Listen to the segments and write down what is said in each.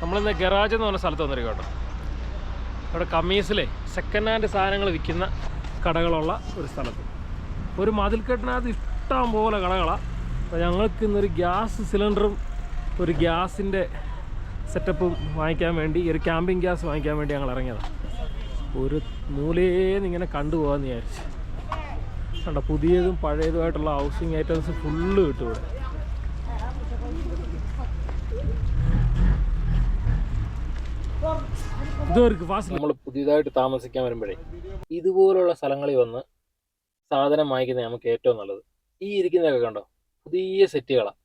നമ്മളിന്ന് ഗറാജ് എന്ന് പറഞ്ഞ സ്ഥലത്ത് വന്നിരിക്കും കേട്ടോ. അവിടെ കമ്മീസിലെ സെക്കൻഡ് ഹാൻഡ് സാധനങ്ങൾ വിൽക്കുന്ന കടകളുള്ള ഒരു സ്ഥലത്ത് ഒരു മതിൽക്കെട്ടിനകത്ത് ഇഷ്ടം പോലെ കടകളാണ്. അപ്പോൾ ഞങ്ങൾക്ക് ഇന്നൊരു ഗ്യാസ് സിലിണ്ടറും ഒരു ഗ്യാസിൻ്റെ സെറ്റപ്പും വാങ്ങിക്കാൻ വേണ്ടി, ഒരു ക്യാമ്പിംഗ് ഗ്യാസ് വാങ്ങിക്കാൻ വേണ്ടി ഞങ്ങൾ ഇറങ്ങിയതാണ്. ഒരു മൂലയേന്ന് ഇങ്ങനെ കണ്ടുപോകാമെന്ന് വിചാരിച്ചു. കണ്ടോ, പുതിയതും പഴയതുമായിട്ടുള്ള ഹൗസിങ് ഐറ്റംസ് ഫുള്ള് കിട്ടും ഇവിടെ. നമ്മൾ പുതിയതായിട്ട് താമസിക്കാൻ വരുമ്പോഴേ ഇതുപോലുള്ള സ്ഥലങ്ങളിൽ വന്ന് സാധനം വാങ്ങിക്കുന്നത് നമുക്ക് ഏറ്റവും നല്ലത്. ഈ ഇരിക്കുന്നതൊക്കെ കണ്ടോ, പുതിയ സെറ്റുകളാണ്.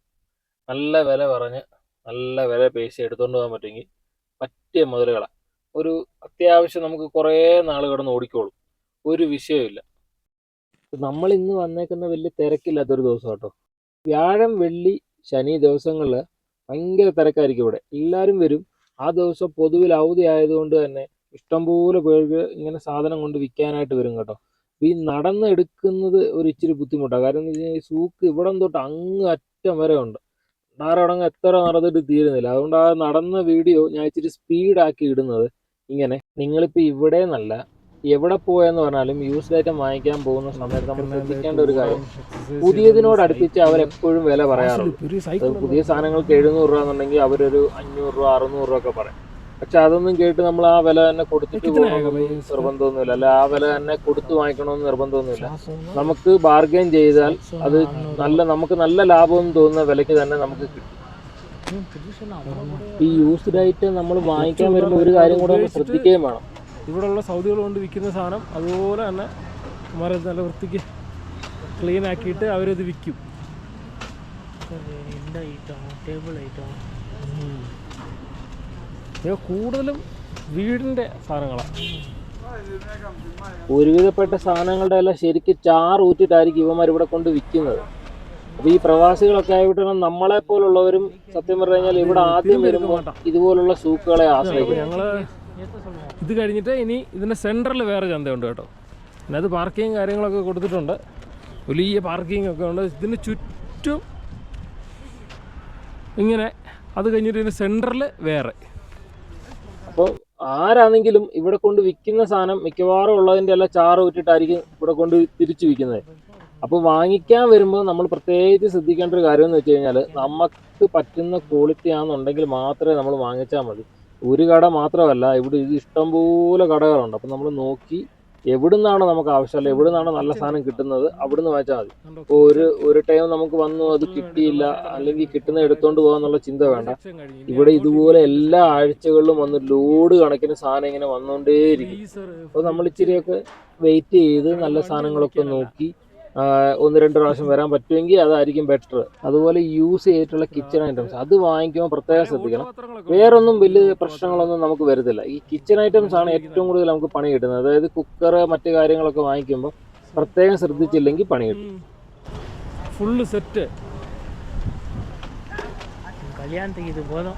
നല്ല വില പറഞ്ഞ് നല്ല വില പേശി എടുത്തുകൊണ്ട് പോകാൻ പറ്റുമെങ്കിൽ പറ്റിയ മുതലുകളാണ്. ഒരു അത്യാവശ്യം നമുക്ക് കുറേ നാൾ കിടന്ന് ഓടിക്കോളും, ഒരു വിഷയമില്ല. നമ്മൾ ഇന്ന് വന്നേക്കുന്ന വലിയ തിരക്കില്ലാത്തൊരു ദിവസം കേട്ടോ. വ്യാഴം, വെള്ളി, ശനി ദിവസങ്ങളിൽ ഭയങ്കര തിരക്കായിരിക്കും ഇവിടെ. എല്ലാവരും വരും. ആ ദിവസം പൊതുവിൽ അവധി ആയതുകൊണ്ട് തന്നെ ഇഷ്ടംപോലെ പേർക്ക് ഇങ്ങനെ സാധനം കൊണ്ട് വിൽക്കാനായിട്ട് വരും കേട്ടോ. ഈ നടന്ന് എടുക്കുന്നത് ഒരു ഇച്ചിരി ബുദ്ധിമുട്ടാണ്. കാരണം എന്ന് വെച്ച് കഴിഞ്ഞാൽ ഈ സൂക്ക് ഇവിടം തൊട്ട് അങ്ങ് അറ്റം വരെ ഉണ്ട്. ധാരാടങ്ങ് എത്ര നടന്നിട്ട് തീരുന്നില്ല. അതുകൊണ്ട് ആ നടന്ന വീഡിയോ ഞാൻ ഇച്ചിരി സ്പീഡാക്കി ഇടുന്നത്. ഇങ്ങനെ നിങ്ങളിപ്പോൾ ഇവിടെ നിന്നല്ല എവിടെ പോയെന്ന് പറഞ്ഞാലും യൂസ്ഡ് ഐറ്റം വാങ്ങിക്കാൻ പോകുന്ന സമയത്ത് നമ്മൾ ശ്രദ്ധിക്കേണ്ട ഒരു കാര്യം, പുതിയതിനോട് അടുപ്പിച്ച് അവരെപ്പോഴും വില പറയാറുള്ളൂ. പുതിയ സാധനങ്ങൾക്ക് 700 രൂപ എന്നുണ്ടെങ്കിൽ അവരൊരു 500 രൂപ 600 രൂപ ഒക്കെ പറയും. പക്ഷെ അതൊന്നും കേട്ട് നമ്മൾ ആ വില തന്നെ കൊടുത്തിട്ട് പോകണമെന്ന് നിർബന്ധമൊന്നുമില്ല. അല്ല, ആ വില തന്നെ കൊടുത്തു വാങ്ങിക്കണമെന്ന് നിർബന്ധമൊന്നുമില്ല. നമുക്ക് ബാർഗെയിൻ ചെയ്താൽ അത് നമുക്ക് നല്ല ലാഭമെന്ന് തോന്നുന്ന വിലയ്ക്ക് തന്നെ നമുക്ക് കിട്ടും. ഈ യൂസ്ഡ് ഐറ്റം നമ്മൾ വാങ്ങിക്കാൻ വരുമ്പോൾ ഒരു കാര്യം കൂടെ ശ്രദ്ധിക്കുകയും വേണം. ഇവിടെയുള്ള സൗദികൾ കൊണ്ട് വിൽക്കുന്ന സാധനം അതുപോലെ തന്നെ നല്ല വൃത്തിക്ക് ക്ലീൻ ആക്കിയിട്ട് അവരത് വിൽക്കും. കൂടുതലും വീടിൻ്റെ സാധനങ്ങളാണ്. ഒരുവിധപ്പെട്ട സാധനങ്ങളുടെ എല്ലാം ശരിക്കും ചാറ് ഊറ്റിട്ടായിരിക്കും ഇവന്മാർ ഇവിടെ കൊണ്ട് വിൽക്കുന്നത്. അപ്പോൾ ഈ പ്രവാസികളൊക്കെ ആയിട്ട് നമ്മളെ പോലുള്ളവരും സത്യം പറഞ്ഞു കഴിഞ്ഞാൽ ഇവിടെ ആദ്യം വരുമ്പോൾ ഇതുപോലുള്ള സൂക്കുകളെ ആശ്രയിക്കും. ഞങ്ങൾ ഇത് കഴിഞ്ഞിട്ട് ഇനി ഇതിൻ്റെ സെൻറ്ററിൽ വേറെ ചന്തയുണ്ട് കേട്ടോ. അതിനകത്ത് പാർക്കിങ് കാര്യങ്ങളൊക്കെ കൊടുത്തിട്ടുണ്ട്. വലിയ പാർക്കിംഗ് ഒക്കെ ഉണ്ട് ഇതിന് ചുറ്റും ഇങ്ങനെ. അത് കഴിഞ്ഞിട്ട് ഇതിന് സെൻറ്ററിൽ വേറെ. അപ്പോൾ ആരാണെങ്കിലും ഇവിടെ കൊണ്ട് വിൽക്കുന്ന സാധനം മിക്കവാറും ഉള്ളതിൻ്റെ എല്ലാം ചാറ് വിട്ടിട്ടായിരിക്കും ഇവിടെ കൊണ്ട് തിരിച്ചു വിൽക്കുന്നത്. അപ്പോൾ വാങ്ങിക്കാൻ വരുമ്പോൾ നമ്മൾ പ്രത്യേകിച്ച് ശ്രദ്ധിക്കേണ്ട ഒരു കാര്യം എന്ന് വെച്ച് കഴിഞ്ഞാൽ, നമുക്ക് പറ്റുന്ന ക്വാളിറ്റി ആണെന്നുണ്ടെങ്കിൽ മാത്രമേ നമ്മൾ വാങ്ങിച്ചാൽ മതി. ഒരു കട മാത്രമല്ല, ഇവിടെ ഇത് ഇഷ്ടംപോലെ കടകളുണ്ട്. അപ്പം നമ്മൾ നോക്കി എവിടെ നിന്നാണ് നമുക്ക് ആവശ്യമല്ല, എവിടെ നിന്നാണ് നല്ല സാധനം കിട്ടുന്നത്, അവിടെ നിന്ന് വാങ്ങിച്ചാൽ മതി. ഇപ്പോൾ ഒരു ടൈം നമുക്ക് വന്നു അത് കിട്ടിയില്ല, അല്ലെങ്കിൽ കിട്ടുന്ന എടുത്തോണ്ട് പോകാന്നുള്ള ചിന്ത വേണ്ട. ഇവിടെ ഇതുപോലെ എല്ലാ ആഴ്ചകളിലും വന്ന് ലോഡ് കണക്കിന് സാധനം ഇങ്ങനെ വന്നുകൊണ്ടേയിരിക്കും. അപ്പോൾ നമ്മൾ ഇച്ചിരിയൊക്കെ വെയിറ്റ് ചെയ്ത് നല്ല സാധനങ്ങളൊക്കെ നോക്കി 1-2 പ്രാവശ്യം വരാൻ പറ്റുമെങ്കിൽ അതായിരിക്കും ബെറ്റർ. അതുപോലെ യൂസ് ചെയ്തിട്ടുള്ള കിച്ചൺ ഐറ്റംസ് അത് വാങ്ങിക്കുമ്പോൾ പ്രത്യേകം ശ്രദ്ധിക്കണം. വേറൊന്നും വലിയ പ്രശ്നങ്ങളൊന്നും നമുക്ക് വരുന്നില്ല. ഈ കിച്ചൺ ഐറ്റംസ് ആണ് ഏറ്റവും കൂടുതൽ നമുക്ക് പണി കിട്ടുന്നത്. അതായത് കുക്കർ, മറ്റു കാര്യങ്ങളൊക്കെ വാങ്ങിക്കുമ്പോൾ പ്രത്യേകം ശ്രദ്ധിച്ചില്ലെങ്കിൽ പണി കിട്ടും. ഫുള്ള് സെറ്റ് കല്യാണത്തേക്ക് ഇത് പോതും.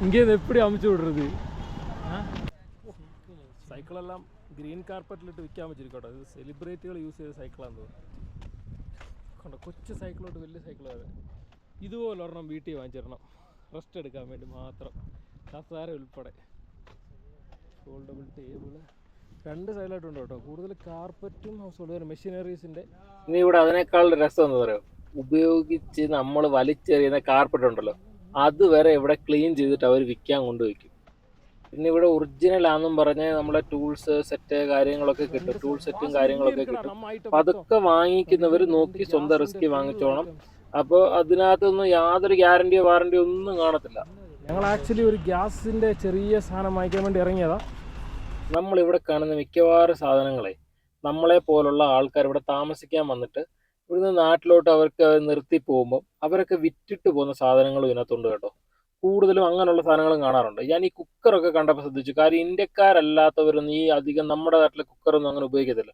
ഇങ്ങനെ എപ്പടി അമിച്ചു വിടുന്നത്. സൈക്കിളെല്ലാം ഗ്രീൻ കാർപ്പറ്റിലിട്ട് വിൽക്കാൻ വെച്ചിരിക്കോട്ടെ. ഇത് സെലിബ്രിറ്റികൾ യൂസ് ചെയ്ത സൈക്കിളാന്ന് തോന്നുന്നു. കൊച്ചു സൈക്കിളോട്ട് വലിയ സൈക്കിളാണ്. ഇതുപോലെ ഒരെണ്ണം വീട്ടിൽ വാങ്ങിച്ചിടണം, റെസ്റ്റ് എടുക്കാൻ വേണ്ടി മാത്രം. കസേര ഉൾപ്പെടെ ഫോൾഡബിൾ ടേബിള് 2 സൈഡിലായിട്ടുണ്ട് കേട്ടോ. കൂടുതൽ കാർപ്പറ്റും ഹൗസ് ഹോൾഡ് മെഷീനറീസിൻ്റെ. ഇനി ഇവിടെ അതിനേക്കാൾ രസം എന്ന് പറയുക, ഉപയോഗിച്ച് നമ്മൾ വലിച്ചെറിയുന്ന കാർപ്പറ്റ് ഉണ്ടല്ലോ, അതുവരെ ഇവിടെ ക്ലീൻ ചെയ്തിട്ട് അവർ വിൽക്കാൻ കൊണ്ടുവയ്ക്കും. പിന്നെ ഇവിടെ ഒറിജിനൽ ആണെന്നും പറഞ്ഞ് നമ്മളെ ടൂൾസ് സെറ്റ് കാര്യങ്ങളൊക്കെ കിട്ടും, ടൂൾ സെറ്റും കാര്യങ്ങളൊക്കെ കിട്ടും. അപ്പം അതൊക്കെ വാങ്ങിക്കുന്നവർ നോക്കി സ്വന്തം റിസ്കി വാങ്ങിച്ചോണം. അപ്പോൾ അതിനകത്തൊന്നും യാതൊരു ഗ്യാരണ്ടിയോ വാറണ്ടിയോ ഒന്നും കാണത്തില്ല. ഞങ്ങൾ ആക്ച്വലി ഒരു ഗ്യാസിൻ്റെ ചെറിയ സാധനം വാങ്ങിക്കാൻ വേണ്ടി ഇറങ്ങിയതാണ്. നമ്മളിവിടെ കാണുന്ന മിക്കവാറും സാധനങ്ങളെ നമ്മളെ പോലുള്ള ആൾക്കാർ ഇവിടെ താമസിക്കാൻ വന്നിട്ട് ഇവിടുന്ന് നാട്ടിലോട്ട് അവർക്ക് നിർത്തി പോകുമ്പോൾ അവരൊക്കെ വിറ്റിട്ട് പോകുന്ന സാധനങ്ങളും ഇതിനകത്തുണ്ട് കേട്ടോ. കൂടുതലും അങ്ങനെയുള്ള സാധനങ്ങളും കാണാറുണ്ട്. ഞാൻ ഈ കുക്കറൊക്കെ കണ്ടപ്പോൾ ശ്രദ്ധിച്ചു. കാര്യം ഇന്ത്യക്കാരല്ലാത്തവരൊന്നും ഈ അധികം നമ്മുടെ നാട്ടിലെ കുക്കറൊന്നും അങ്ങനെ ഉപയോഗിക്കത്തില്ല.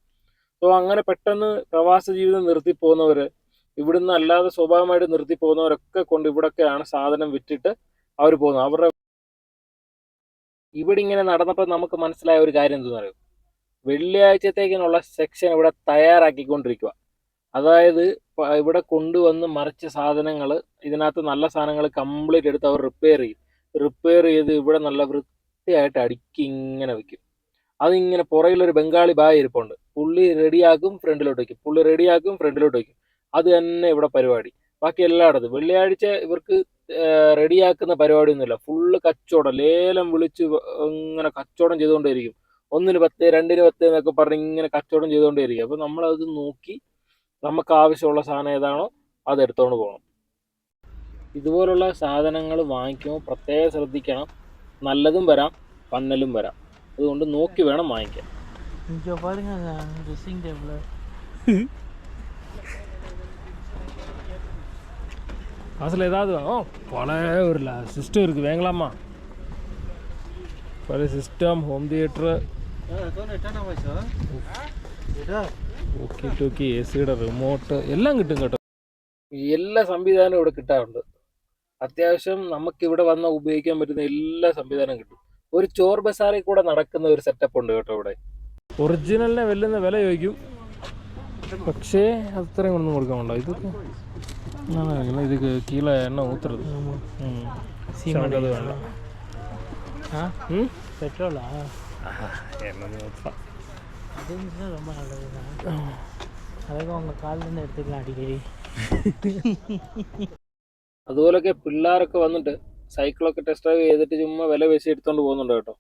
സോ അങ്ങനെ പെട്ടെന്ന് പ്രവാസ ജീവിതം നിർത്തി പോകുന്നവർ, ഇവിടുന്ന് അല്ലാതെ സ്വാഭാവികമായിട്ട് നിർത്തി പോകുന്നവരൊക്കെ കൊണ്ട് ഇവിടൊക്കെയാണ് സാധനം വിറ്റിട്ട് അവർ പോകുന്നത്. ഇവിടെ ഇങ്ങനെ നടന്നപ്പോൾ നമുക്ക് മനസ്സിലായ ഒരു കാര്യം എന്തെന്ന് അറിയും, വെള്ളിയാഴ്ചത്തേക്കിനുള്ള സെക്ഷൻ ഇവിടെ തയ്യാറാക്കിക്കൊണ്ടിരിക്കുക. അതായത് ഇവിടെ കൊണ്ടുവന്ന് മറിച്ച സാധനങ്ങൾ, ഇതിനകത്ത് നല്ല സാധനങ്ങൾ കംപ്ലീറ്റ് എടുത്ത് അവർ റിപ്പയർ ചെയ്ത് ഇവിടെ നല്ല വൃത്തിയായിട്ട് അടുക്കി ഇങ്ങനെ വെക്കും. അതിങ്ങനെ പുറകിലൊരു ബംഗാളി ബായ് ഇരിപ്പുണ്ട്. പുള്ളി റെഡിയാക്കും, ഫ്രണ്ടിലോട്ട് വയ്ക്കും, പുള്ളി റെഡിയാക്കും, ഫ്രണ്ടിലോട്ട് വയ്ക്കും. അത് തന്നെ ഇവിടെ പരിപാടി. ബാക്കി എല്ലായിടത്തും വെള്ളിയാഴ്ച ഇവർക്ക് റെഡിയാക്കുന്ന പരിപാടിയൊന്നുമില്ല. ഫുള്ള് കച്ചവടം, ലേലം വിളിച്ച് ഇങ്ങനെ കച്ചവടം ചെയ്തുകൊണ്ടേയിരിക്കും. 1-ന് 10, 2-ന് 10 എന്നൊക്കെ പറഞ്ഞ് ഇങ്ങനെ കച്ചവടം ചെയ്തുകൊണ്ടേയിരിക്കും. അപ്പോൾ നമ്മളത് നോക്കി നമുക്ക് ആവശ്യമുള്ള സാധനം ഏതാണോ അത് എടുത്തുകൊണ്ട് പോകണം. ഇതുപോലുള്ള സാധനങ്ങൾ വാങ്ങിക്കുമ്പോൾ പ്രത്യേകം ശ്രദ്ധിക്കണം. നല്ലതും വരാം, പന്നലും വരാം. അതുകൊണ്ട് നോക്കി വേണം വാങ്ങിക്കാൻ. அசல் ஏதாவது பழைய ஒரு சிஸ்டம் இருக்குது வேங்கலாமா? பழைய system, home theatre, okay talkie, A സിയുടെ റിമോട്ട് എല്ലാം കിട്ടും കേട്ടോ. എല്ലാ സംവിധാനവും ഇവിടെ കിട്ടാറുണ്ട്. അത്യാവശ്യം നമുക്കിവിടെ വന്നാൽ ഉപയോഗിക്കാൻ പറ്റുന്ന എല്ലാ സംവിധാനവും കിട്ടും. ഒരു ചോർ ബസാറിൽ കൂടെ നടക്കുന്ന ഒരു സെറ്റപ്പ് ഉണ്ട് കേട്ടോ ഇവിടെ. ഒറിജിനലിനെ വെല്ലുന്ന വില ചോദിക്കും, പക്ഷേ അത്രയും ഒന്നും കൊടുക്കാനുണ്ടോ? ഇതൊക്കെ ഇത് കീഴെ എണ്ണ ഊത്തുறது അത് വേണ്ട. പെട്രോളാ? എണ്ണ ഊത്താം. ரொம்ப நல்லது. അതൊക്കെ ഉங்க കാലിൽ നിന്ന് എടുത്തില്ല അടിക്കടി. അതുപോലൊക്കെ പിള്ളേരൊക്കെ വന്നിട്ട് സൈക്കിളൊക്കെ ടെസ്റ്റ് ഡ്രൈവ് ചെയ്തിട്ട് ചുമ്മാ വില പേശി എടുത്തോണ്ട് പോകുന്നുണ്ട് കേട്ടോ.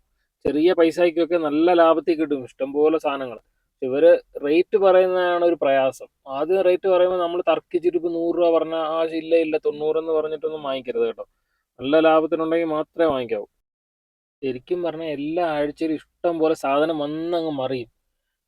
ചെറിയ പൈസയ്ക്കൊക്കെ നല്ല ലാഭത്തിൽ കിട്ടും ഇഷ്ടംപോലെ സാധനങ്ങൾ. ഇവര് റേറ്റ് പറയുന്നതാണ് ഒരു പ്രയാസം. ആദ്യം റേറ്റ് പറയുമ്പോൾ നമ്മൾ തർക്കിച്ചിട്ട് ഇപ്പോൾ 100 രൂപ പറഞ്ഞാൽ ഇല്ല 90 എന്ന് പറഞ്ഞിട്ടൊന്നും വാങ്ങിക്കരുത് കേട്ടോ. നല്ല ലാഭത്തിനുണ്ടെങ്കിൽ മാത്രമേ വാങ്ങിക്കാവൂ. ശരിക്കും പറഞ്ഞാൽ എല്ലാ ആഴ്ചയിലും ഇഷ്ടം പോലെ സാധനം വന്നങ്ങ് മറിയും.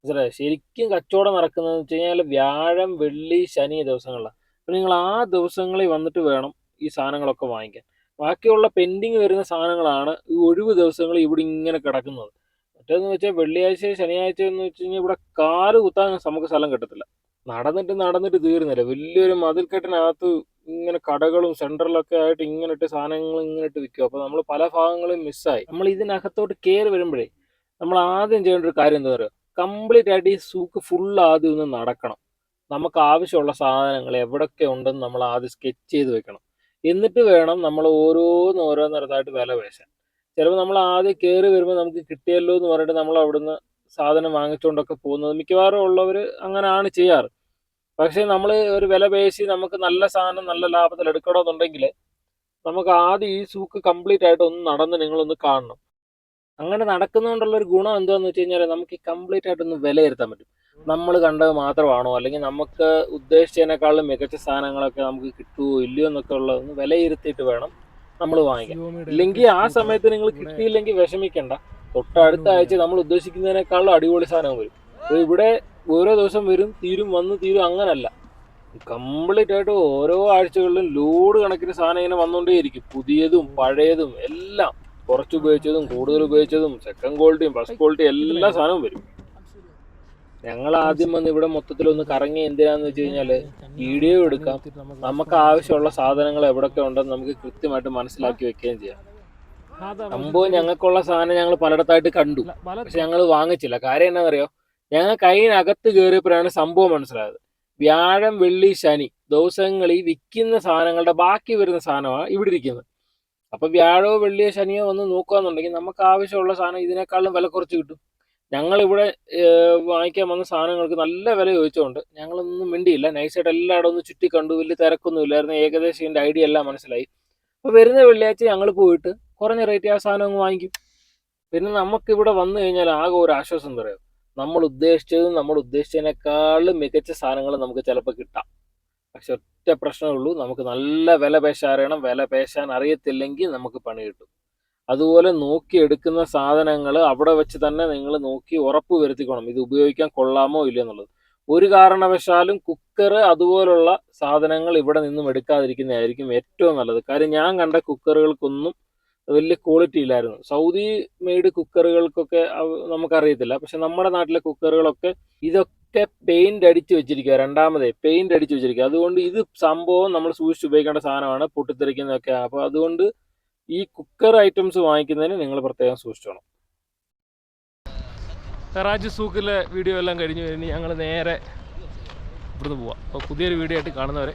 മനസ്സിലായോ? ശരിക്കും കച്ചവടം നടക്കുന്നതെന്ന് വെച്ച് കഴിഞ്ഞാൽ വ്യാഴം, വെള്ളി, ശനി ദിവസങ്ങളിലാണ്. അപ്പം നിങ്ങൾ ആ ദിവസങ്ങളിൽ വന്നിട്ട് വേണം ഈ സാധനങ്ങളൊക്കെ വാങ്ങിക്കാൻ. ബാക്കിയുള്ള പെൻഡിങ് വരുന്ന സാധനങ്ങളാണ് ഈ ഒഴിവ് ദിവസങ്ങളിൽ ഇവിടെ ഇങ്ങനെ കിടക്കുന്നത്. മറ്റേന്ന് വെച്ചാൽ വെള്ളിയാഴ്ച, ശനിയാഴ്ച എന്ന് വെച്ച് കഴിഞ്ഞാൽ ഇവിടെ കാല് കുത്താൻ നമുക്ക് സ്ഥലം കിട്ടത്തില്ല. നടന്നിട്ട് തീരുന്നില്ല. വലിയൊരു മതിൽക്കെട്ടിനകത്ത് ഇങ്ങനെ കടകളും സെൻറ്ററിലൊക്കെ ആയിട്ട് ഇങ്ങനെ ഇട്ട് സാധനങ്ങൾ ഇങ്ങനെ ഇട്ട് വിൽക്കും. അപ്പോൾ നമ്മൾ പല ഭാഗങ്ങളും മിസ്സായി. നമ്മൾ ഇതിനകത്തോട്ട് കയറി വരുമ്പോഴേ നമ്മൾ ആദ്യം ചെയ്യേണ്ട ഒരു കാര്യം എന്താ പറയുക, കംപ്ലീറ്റ് ആയിട്ട് ഈ സൂക്ക് ഫുൾ ആദ്യം ഒന്ന് നടക്കണം. നമുക്ക് ആവശ്യമുള്ള സാധനങ്ങൾ എവിടെയൊക്കെ ഉണ്ടെന്ന് നമ്മൾ ആദ്യം സ്കെച്ച് ചെയ്ത് വെക്കണം. എന്നിട്ട് വേണം നമ്മൾ ഓരോന്നിടത്തായിട്ട് വില പേശാൻ. ചിലപ്പോൾ നമ്മൾ ആദ്യം കയറി വരുമ്പോൾ നമുക്ക് കിട്ടിയല്ലോ എന്ന് പറഞ്ഞിട്ട് നമ്മൾ അവിടുന്ന് സാധനം വാങ്ങിച്ചുകൊണ്ടൊക്കെ പോകുന്നത് മിക്കവാറും ഉള്ളവർ അങ്ങനെയാണ് ചെയ്യാറ്. പക്ഷേ നമ്മൾ ഒരു വില പേശി നമുക്ക് നല്ല സാധനം നല്ല ലാഭത്തിൽ എടുക്കണമെന്നുണ്ടെങ്കിൽ നമുക്ക് ആദ്യം ഈ സൂക്ക് കംപ്ലീറ്റ് ആയിട്ട് ഒന്ന് നടന്ന് നിങ്ങളൊന്ന് കാണണം. അങ്ങനെ നടക്കുന്നതുകൊണ്ടുള്ളൊരു ഗുണം എന്താണെന്ന് വെച്ച് കഴിഞ്ഞാൽ നമുക്ക് ഈ കംപ്ലീറ്റ് ആയിട്ടൊന്ന് വിലയിരുത്താൻ പറ്റും. നമ്മൾ കണ്ടത് മാത്രമാണോ, അല്ലെങ്കിൽ നമുക്ക് ഉദ്ദേശിച്ചതിനേക്കാളും മികച്ച സാധനങ്ങളൊക്കെ നമുക്ക് കിട്ടുമോ ഇല്ലയോ എന്നൊക്കെ ഉള്ളതൊന്ന് വിലയിരുത്തിയിട്ട് വേണം നമ്മൾ വാങ്ങിക്കാം. ഇല്ലെങ്കിൽ ആ സമയത്ത് നിങ്ങൾ കിട്ടിയില്ലെങ്കിൽ വിഷമിക്കണ്ട. തൊട്ടടുത്ത ആഴ്ച നമ്മൾ ഉദ്ദേശിക്കുന്നതിനേക്കാളും അടിപൊളി സാധനം വരും. അപ്പോൾ ഇവിടെ ഓരോ ദിവസം വരും, വന്ന് തീരും, അങ്ങനല്ല. കംപ്ലീറ്റ് ആയിട്ട് ഓരോ ആഴ്ചകളിലും ലോഡ് കണക്കിന് സാധനം ഇങ്ങനെ വന്നുകൊണ്ടേയിരിക്കും. പുതിയതും പഴയതും എല്ലാം, കുറച്ച് ഉപയോഗിച്ചതും കൂടുതൽ ഉപയോഗിച്ചതും സെക്കൻഡ് ക്വാളിറ്റിയും ഫസ്റ്റ് ക്വാളിറ്റി എല്ലാ സാധനവും വരും. ഞങ്ങൾ ആദ്യം വന്ന് ഇവിടെ മൊത്തത്തിലൊന്ന് കറങ്ങി എന്തിനാന്ന് വെച്ച് കഴിഞ്ഞാൽ വീഡിയോ എടുക്കാം, നമുക്ക് ആവശ്യമുള്ള സാധനങ്ങൾ എവിടെയൊക്കെ ഉണ്ടെന്ന് നമുക്ക് കൃത്യമായിട്ട് മനസ്സിലാക്കി വെക്കുകയും ചെയ്യാം. സംഭവം ഞങ്ങൾക്കുള്ള സാധനം ഞങ്ങൾ പലയിടത്തായിട്ട് കണ്ടു, പക്ഷെ ഞങ്ങൾ വാങ്ങിച്ചില്ല. കാര്യം എന്താണെന്നറിയോ, ഞങ്ങൾ കയ്യിനകത്ത് കയറിയപ്പോഴാണ് സംഭവം മനസ്സിലായത്. വ്യാഴം, വെള്ളി, ശനി ദിവസങ്ങളിൽ വിൽക്കുന്ന സാധനങ്ങളുടെ ബാക്കി വരുന്ന സാധനമാണ് ഇവിടെ ഇരിക്കുന്നത്. അപ്പോൾ വ്യാഴോ വെള്ളിയോ ശനിയോ വന്ന് നോക്കുകയെന്നുണ്ടെങ്കിൽ നമുക്ക് ആവശ്യമുള്ള സാധനം ഇതിനേക്കാളും വില കുറച്ച് കിട്ടും. ഞങ്ങളിവിടെ വാങ്ങിക്കാൻ വന്ന സാധനങ്ങൾക്ക് നല്ല വില ചോദിച്ചുകൊണ്ട് ഞങ്ങളൊന്നും മിണ്ടിയില്ല. നൈസായിട്ട് എല്ലായിടും ഒന്ന് ചുറ്റി കണ്ടു. വലിയ തിരക്കൊന്നും ഇല്ലായിരുന്നു. ഏകദേശം ഇതിൻ്റെ ഐഡിയ എല്ലാം മനസ്സിലായി. അപ്പോൾ വരുന്ന വെള്ളിയാഴ്ച ഞങ്ങൾ പോയിട്ട് കുറഞ്ഞ റേറ്റ് ആ സാധനം അങ്ങ് വാങ്ങിക്കും. പിന്നെ നമുക്കിവിടെ വന്നു കഴിഞ്ഞാൽ ആകെ ഒരു ആശ്വാസം എന്താ പറയുക, നമ്മൾ ഉദ്ദേശിച്ചതിനേക്കാളും മികച്ച സാധനങ്ങൾ നമുക്ക് ചിലപ്പോൾ കിട്ടാം. പക്ഷെ ഒറ്റ പ്രശ്നമേ ഉള്ളൂ, നമുക്ക് നല്ല വില പേശാൻ അറിയണം. വില പേശാൻ അറിയത്തില്ലെങ്കിൽ നമുക്ക് പണി കിട്ടും. അതുപോലെ നോക്കി എടുക്കുന്ന സാധനങ്ങൾ അവിടെ വെച്ച് തന്നെ നിങ്ങൾ നോക്കി ഉറപ്പ് വരുത്തിക്കണം, ഇത് ഉപയോഗിക്കാൻ കൊള്ളാമോ ഇല്ലയോ എന്നുള്ളത്. ഒരു കാരണവശാലും കുക്കർ അതുപോലുള്ള സാധനങ്ങൾ ഇവിടെ നിന്നും എടുക്കാതിരിക്കുന്നതായിരിക്കും ഏറ്റവും നല്ലത്. കാര്യം ഞാൻ കണ്ട കുക്കറുകൾക്കൊന്നും വലിയ ക്വാളിറ്റി ഇല്ലായിരുന്നു. സൗദി മെയ്ഡ് കുക്കറുകൾക്കൊക്കെ നമുക്കറിയത്തില്ല. പക്ഷെ നമ്മുടെ നാട്ടിലെ കുക്കറുകളൊക്കെ ഇതൊക്കെ പെയിന്റ് അടിച്ച് വെച്ചിരിക്കുക, രണ്ടാമതേ പെയിന്റ് അടിച്ച് വെച്ചിരിക്കുക. അതുകൊണ്ട് ഇത് സംഭവം നമ്മൾ സൂക്ഷിച്ച് ഉപയോഗിക്കേണ്ട സാധനമാണ്, പൊട്ടിത്തെറിക്കുന്നതൊക്കെ. അപ്പോൾ അതുകൊണ്ട് ഈ കുക്കർ ഐറ്റംസ് വാങ്ങിക്കുന്നതിന് നിങ്ങൾ പ്രത്യേകം സൂക്ഷിച്ചോണം. കറാച്ചി സൂക്കിലെ വീഡിയോ എല്ലാം കഴിഞ്ഞ് ഇനി ഞങ്ങൾ നേരെ ഇവിടുന്ന് പോവാം. അപ്പോൾ പുതിയൊരു വീഡിയോ ആയിട്ട് കാണുന്നവരെ